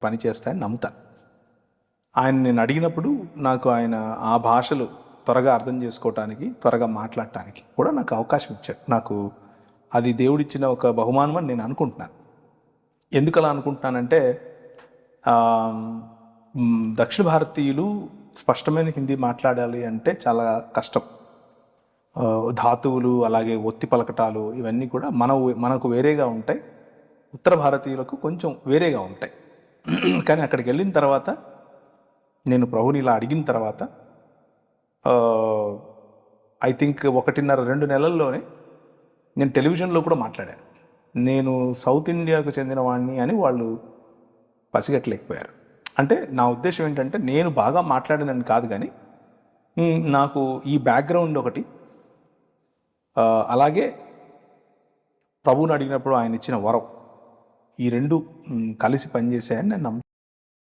పని చేస్తాయని నమ్ముతాను. ఆయన నేను అడిగినప్పుడు నాకు ఆయన ఆ భాషలు త్వరగా అర్థం చేసుకోవటానికి, త్వరగా మాట్లాడటానికి కూడా నాకు అవకాశం ఇచ్చాడు. నాకు అది దేవుడిచ్చిన ఒక బహుమానం అని నేను అనుకుంటున్నాను. ఎందుకలా అనుకుంటున్నానంటే దక్షిణ భారతీయులు స్పష్టమైన హిందీ మాట్లాడాలి అంటే చాలా కష్టం. ధాతువులు అలాగే ఒత్తి పలకటాలు ఇవన్నీ కూడా మనకు వేరేగా ఉంటాయి. ఉత్తర భారతీయులకు కొంచెం వేరేగా ఉంటాయి. కానీ అక్కడికి వెళ్ళిన తర్వాత నేను ప్రభుని ఇలా అడిగిన తర్వాత ఐ థింక్ 1.5-2 నెలల్లోనే నేను టెలివిజన్లో కూడా మాట్లాడాను. నేను సౌత్ ఇండియాకు చెందిన వాడిని అని వాళ్ళు పసిగట్టలేకపోయారు. అంటే నా ఉద్దేశం ఏంటంటే నేను బాగా మాట్లాడినని కాదు, కానీ నాకు ఈ బ్యాక్గ్రౌండ్ ఒకటి, అలాగే ప్రభువుని అడిగినప్పుడు ఆయన ఇచ్చిన వరం, ఈ రెండు కలిసి పనిచేసాయని నేను నమ్ముతాను.